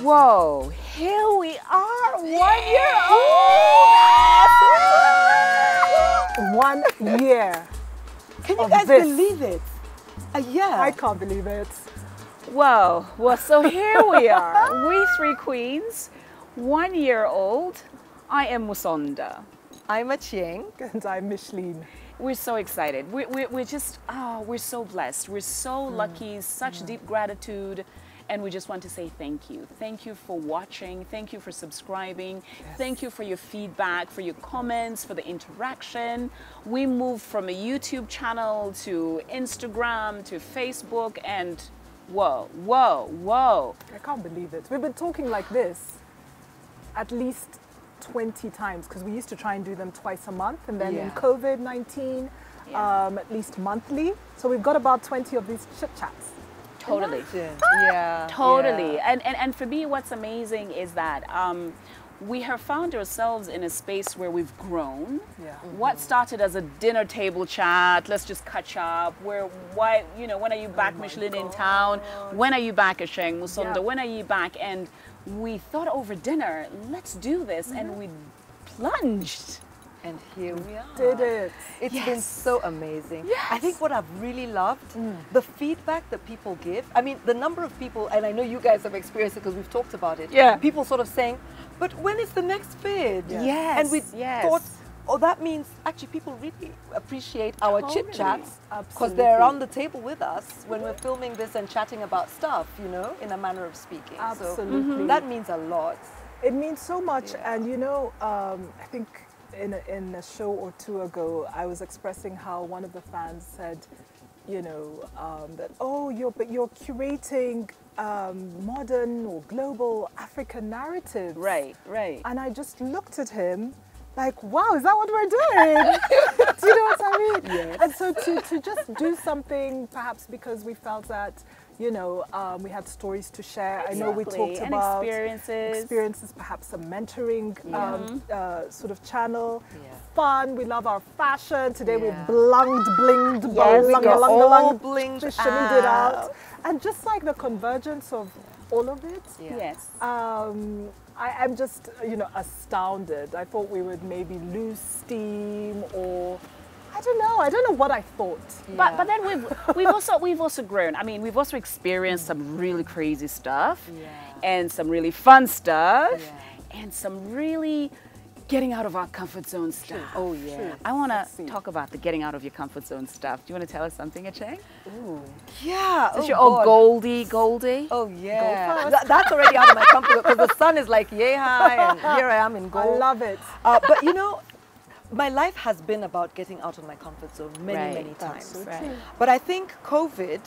Whoa, here we are, 1 year old! 1 year. Can you guys believe it? A year. I can't believe it. Whoa, well, so here we are, we three queens, 1 year old. I am Musonda. I'm Achieng. And I'm Micheline. We're so excited. We're just, we're so blessed. We're so lucky, such deep gratitude. And we just want to say thank you. Thank you for watching. Thank you for subscribing. Yes. Thank you for your feedback, for your comments, for the interaction. We moved from a YouTube channel to Instagram to Facebook, and whoa, whoa, whoa. I can't believe it. We've been talking like this at least 20 times, because we used to try and do them twice a month, and then in COVID-19, at least monthly. So we've got about 20 of these chit chats. Totally. Yeah. Totally. Yeah. And for me, what's amazing is that we have found ourselves in a space where we've grown. Yeah. What started as a dinner table chat, let's just catch up, why, you know, when are you back, Micheline, in town? When are you back, Achieng, Musonda? When are you back? And we thought over dinner, let's do this, and we plunged. And here we are. Did it. It's been so amazing. Yes. I think what I've really loved, the feedback that people give. I mean, the number of people, and I know you guys have experienced it because we've talked about it. Yeah. People sort of saying, but when is the next vid? Yes. And we thought, oh, that means actually people really appreciate our chit chats because they're on the table with us when we're filming this and chatting about stuff, you know, in a manner of speaking. Absolutely. So that means a lot. It means so much. And you know, I think in a show or two ago, I was expressing how one of the fans said, you know, that, oh, you're curating modern or global African narratives. Right, right. And I just looked at him like, wow, is that what we're doing? Do you know what I mean? Yes. And so to just do something, perhaps because we felt that, you know, we had stories to share. Exactly. I know we talked and about experiences, perhaps a mentoring sort of channel. Yeah. Fun. We love our fashion. Today we Yeah. blinged, Yes, we got all blinged did out. out. And just like the convergence of all of it. Yeah. Yes. I'm just, you know, astounded. I thought we would maybe lose steam, or I don't know what I thought. But then we've also grown. I mean, we've also experienced some really crazy stuff, and some really fun stuff, and some really getting out of our comfort zone stuff. Oh yeah. I want to talk about the getting out of your comfort zone stuff. Do you want to tell us something, Achieng? Ooh. Yeah. Since you're all goldy. Oh yeah. That's already out of my comfort zone because the sun is like yay high, and here I am in gold. I love it. But you know, my life has been about getting out of my comfort zone many times. So Right. true. But I think COVID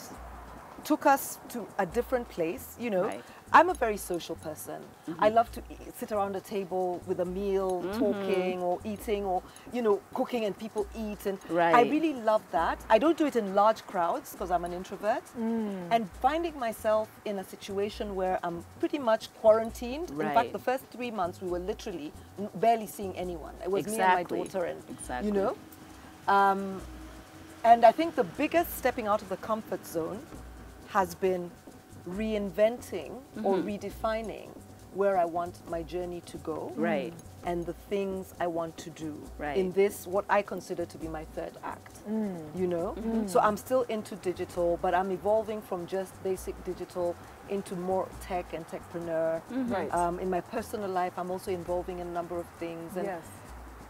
took us to a different place, you know. Right. I'm a very social person. I love to sit around a table with a meal, talking or eating, or, you know, cooking and people eat. And I really love that. I don't do it in large crowds because I'm an introvert. And finding myself in a situation where I'm pretty much quarantined. In fact, the first 3 months we were literally barely seeing anyone. It was me and my daughter, and you know. And I think the biggest stepping out of the comfort zone has been reinventing or redefining where I want my journey to go, and the things I want to do in this, what I consider to be my third act, you know. So I'm still into digital, but I'm evolving from just basic digital into more tech and techpreneur. In my personal life, I'm also involving in a number of things, and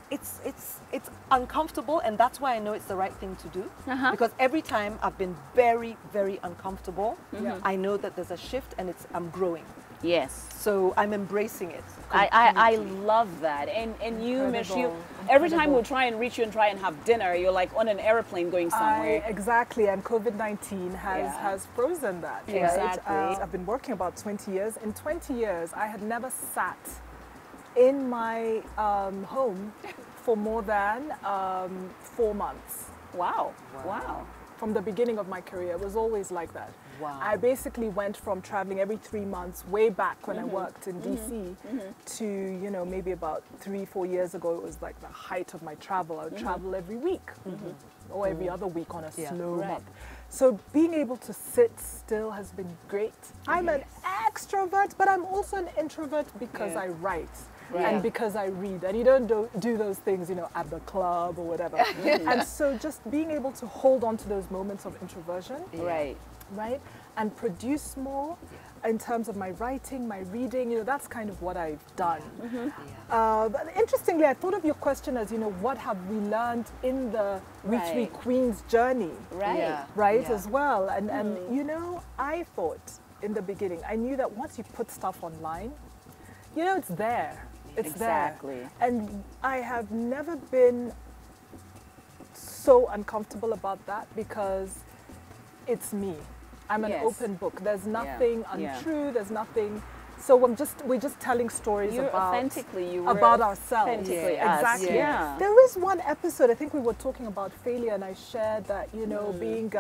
it's uncomfortable, and that's why I know it's the right thing to do, because every time I've been very, very uncomfortable, I know that there's a shift, and I'm growing. Yes. So I'm embracing it. I love that. And you, Michelle, every time we'll try and reach you and try and have dinner, you're like on an airplane going somewhere. Exactly, and COVID-19 has frozen that. Right? Exactly. I've been working about 20 years. In 20 years, I had never sat in my home for more than 4 months. Wow. Wow. From the beginning of my career, it was always like that. Wow. I basically went from traveling every 3 months, way back when I worked in DC, to, you know, maybe about 3-4 years ago, it was like the height of my travel. I would travel every week or every other week on a slow month. So being able to sit still has been great. I'm an extrovert, but I'm also an introvert because I write. And because I read, and you don't do those things, you know, at the club or whatever. And so just being able to hold on to those moments of introversion, right, and produce more in terms of my writing, my reading, you know, that's kind of what I've done. But interestingly, I thought of your question as, you know, what have we learned in the We Three Queens journey, as well. And you know, I thought in the beginning, I knew that once you put stuff online, you know, it's there. It's there. And I have never been so uncomfortable about that because it's me. I'm an open book. There's nothing untrue. There's nothing. So we're just telling stories about ourselves. Exactly. There is one episode, I think we were talking about failure, and I shared that, you know, being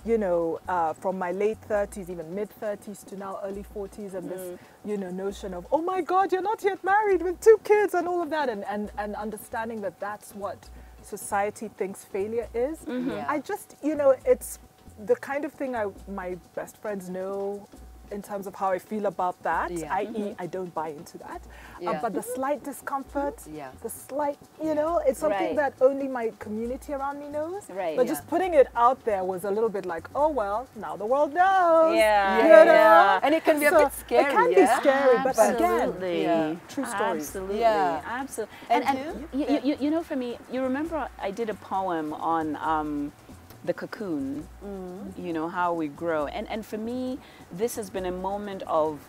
you know, from my late 30s, even mid 30s to now early 40s, and this, you know, notion of, oh my God, you're not yet married with 2 kids and all of that, and understanding that that's what society thinks failure is. I just, you know, it's the kind of thing my best friends know in terms of how I feel about that, i.e. I don't buy into that. But the slight discomfort, the slight, you know, it's something that only my community around me knows. But just putting it out there was a little bit like, oh, well, now the world knows. You know? And it can be a bit scary. It can be scary, but again, true stories. Absolutely. And you know, for me, you remember I did a poem on the cocoon, you know, how we grow. And for me, this has been a moment of,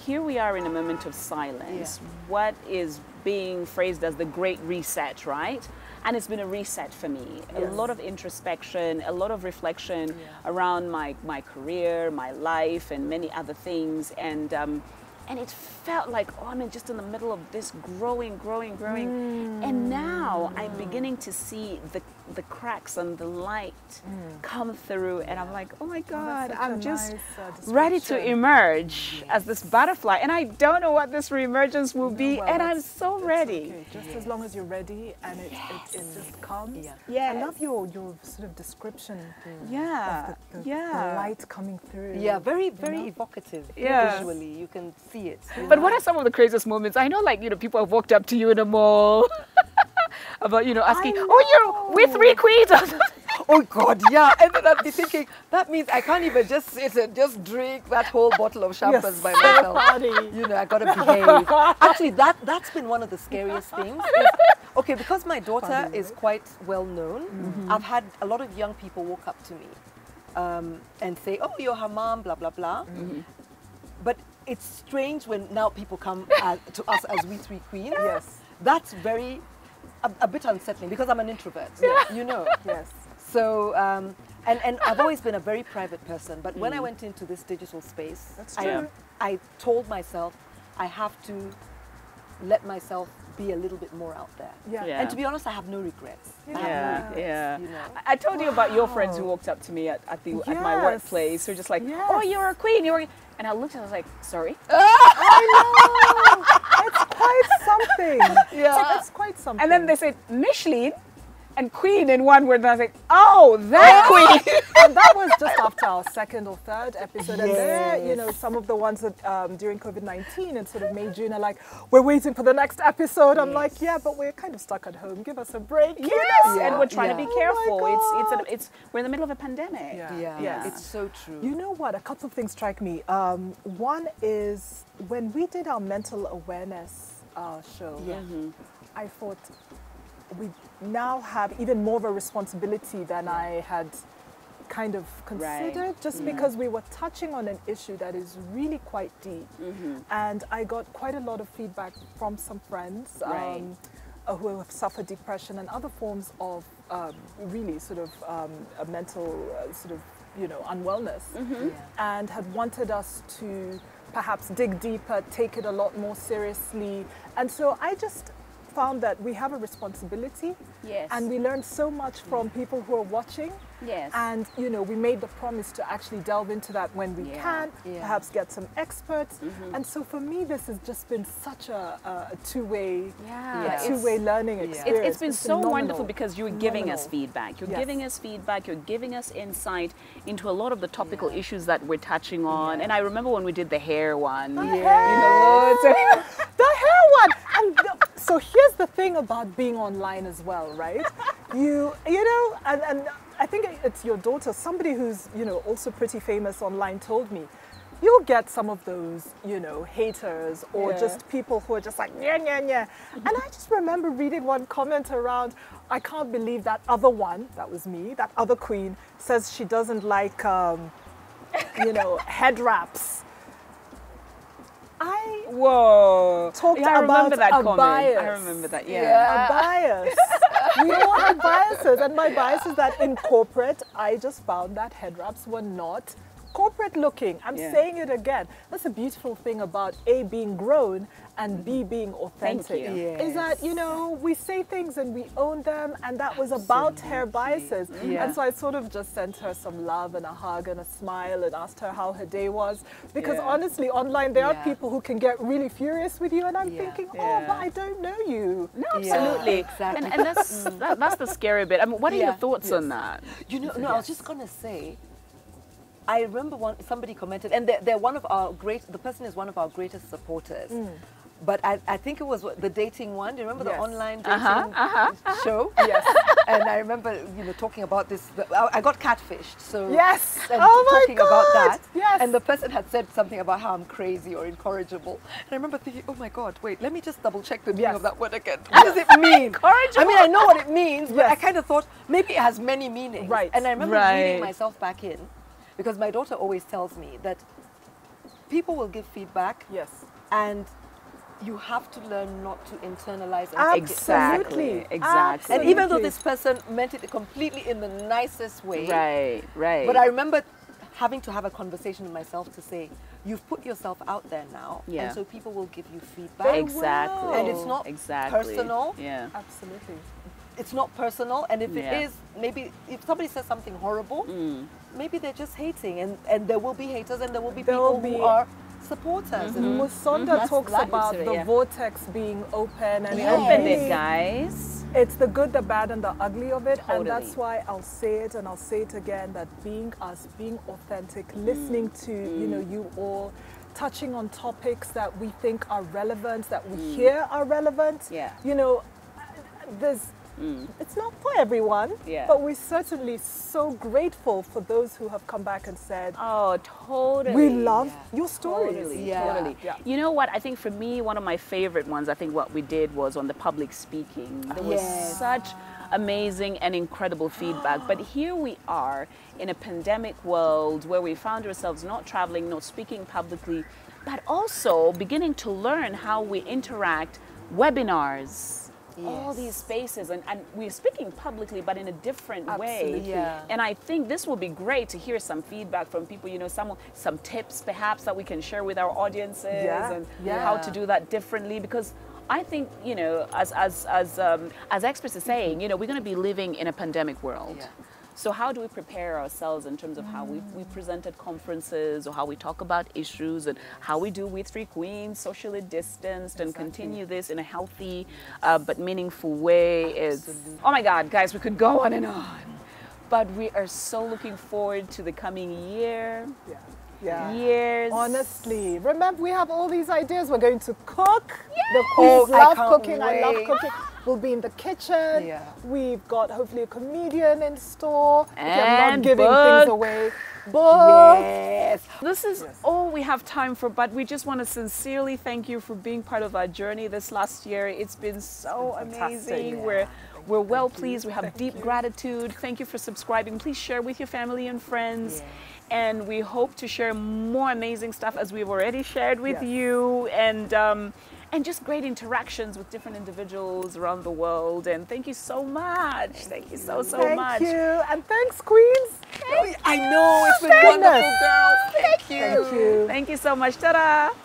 here we are in a moment of silence. What is being phrased as the great reset, right? And it's been a reset for me. A lot of introspection, a lot of reflection around my career, my life, and many other things. And it felt like, oh, I'm just in the middle of this growing. And now I'm beginning to see the cracks and the light come through. And I'm like, oh my God, I'm just ready to emerge as this butterfly. And I don't know what this reemergence will be. And I'm so ready. Okay. Just as long as you're ready and it just comes. I love your sort of description of the light coming through. Very evocative. Visually, you can see it. But what are some of the craziest moments? I know, like, you know, people have walked up to you in a mall about, you know, asking, oh, you're with 3 queens. Oh God, and then I'd be thinking, that means I can't even just sit and just drink that whole bottle of champagne by myself. You know, I gotta behave. Actually, that's been one of the scariest things. Okay, because my daughter is quite well known, I've had a lot of young people walk up to me and say, oh, you're her mom, blah, blah, blah. But it's strange when now people come to us as We Three Queens. That's a bit unsettling because I'm an introvert, you know. So, and I've always been a very private person, but when I went into this digital space, I told myself I have to let myself be a little bit more out there. And to be honest, I have no regrets. I have no regrets, you know. I told you about your friends who walked up to me at my workplace. Who were just like, oh, you're a queen. And I looked and I was like, sorry? I know! It's quite something. It's quite something. And then they said, Micheline and queen in one word. And I was like, oh, that queen! And that was just after our 2nd or 3rd episode. And there, you know, some of the ones that during COVID-19 and sort of May, June are like, we're waiting for the next episode. I'm like, yeah, but we're kind of stuck at home. Give us a break. And we're trying to be careful. We're in the middle of a pandemic. It's so true. You know what? A couple of things strike me. One is when we did our mental awareness show, I thought we now have even more of a responsibility than I had kind of considered, just because we were touching on an issue that is really quite deep. And I got quite a lot of feedback from some friends who have suffered depression and other forms of really sort of a mental sort of, you know, unwellness, and had wanted us to perhaps dig deeper, take it a lot more seriously. And so I just found that we have a responsibility. Yes. And we learned so much from people who are watching. Yes. And, you know, we made the promise to actually delve into that when we can, perhaps get some experts. And so for me, this has just been such a two-way learning experience. It's been so wonderful because you're giving us feedback. You're giving us feedback. You're giving us insight into a lot of the topical issues that we're touching on. And I remember when we did the hair one. The hair one. And so here's the thing about being online as well, right? You know, and I think it's your daughter, somebody who's, you know, also pretty famous online told me, you'll get some of those, you know, haters or just people who are just like, yeah, yeah, yeah. And I just remember reading one comment around, I can't believe that other one, that was me, that other queen, says she doesn't like, you know, head wraps. I talked about that a comment. bias. I remember that, A bias. We all have biases, and my bias is that in corporate, I just found that head wraps were not corporate looking. I'm saying it again. That's a beautiful thing about A, being grown, and B, being authentic. Is that, you know, we say things and we own them, and that was about her biases. And so I sort of just sent her some love and a hug and a smile and asked her how her day was. Because honestly, online, there are people who can get really furious with you, and I'm thinking, oh, but I don't know you. No, absolutely. Exactly. And that's the scary bit. I mean, what are your thoughts on that? You know, no, I was just going to say, I remember somebody commented, and they're one of our the person is one of our greatest supporters. But I think it was the dating one. Do you remember the online dating show? Yes. And I remember, you know, talking about this. I got catfished. So yes. And talking about that. Yes. And the person had said something about how I'm crazy or incorrigible. And I remember thinking, oh my God, wait, let me just double check the meaning of that word again. What does it mean? Incorrigible. I mean, I know what it means, but I kind of thought maybe it has many meanings. Right. And I remember reading myself back in, because my daughter always tells me that people will give feedback. Yes. And you have to learn not to internalize and Exactly. And even though this person meant it completely in the nicest way. Right. But I remember having to have a conversation with myself to say, you've put yourself out there now. And so people will give you feedback. Exactly. And it's not personal. Yeah. Absolutely. It's not personal. And if it is, maybe if somebody says something horrible, maybe they're just hating. And there will be haters and there will be people who are supporters. And Musonda talks about the vortex being open. And opened it, guys. It's the good, the bad, and the ugly of it. And that's why I'll say it and I'll say it again, that being us, being authentic, listening to, you know, you all, touching on topics that we think are relevant, that we hear are relevant. You know, there's it's not for everyone, but we're certainly so grateful for those who have come back and said, oh, totally. We love your stories. Totally. You know what? I think for me, one of my favorite ones, I think what we did was on the public speaking. There was such amazing and incredible feedback. But here we are in a pandemic world where we found ourselves not traveling, not speaking publicly, but also beginning to learn how we interact, webinars. All these spaces, and we're speaking publicly, but in a different way. And I think this will be great to hear some feedback from people, you know, some tips perhaps that we can share with our audiences and how to do that differently. Because I think, you know, as experts are saying, you know, we're going to be living in a pandemic world. So how do we prepare ourselves in terms of how we present at conferences, or how we talk about issues, and how we do with three queens, socially distanced, and continue this in a healthy but meaningful way? Oh my God, guys, we could go on and on. But we are so looking forward to the coming year. Years. Honestly, remember, we have all these ideas. We're going to cook. The queens love cooking. I love cooking. We'll be in the kitchen. We've got hopefully a comedian in store. And not giving things away. Books. This is all we have time for, but we just want to sincerely thank you for being part of our journey this last year. It's been so amazing. We're well pleased. We have deep gratitude. Thank you for subscribing. Please share with your family and friends. And we hope to share more amazing stuff, as we've already shared with you, and just great interactions with different individuals around the world. And thank you so much. Thank you so much. Thank you. And thanks, queens. I know. It's been wonderful, girls. Thank you. Thank you. Thank you so much. Ta-da.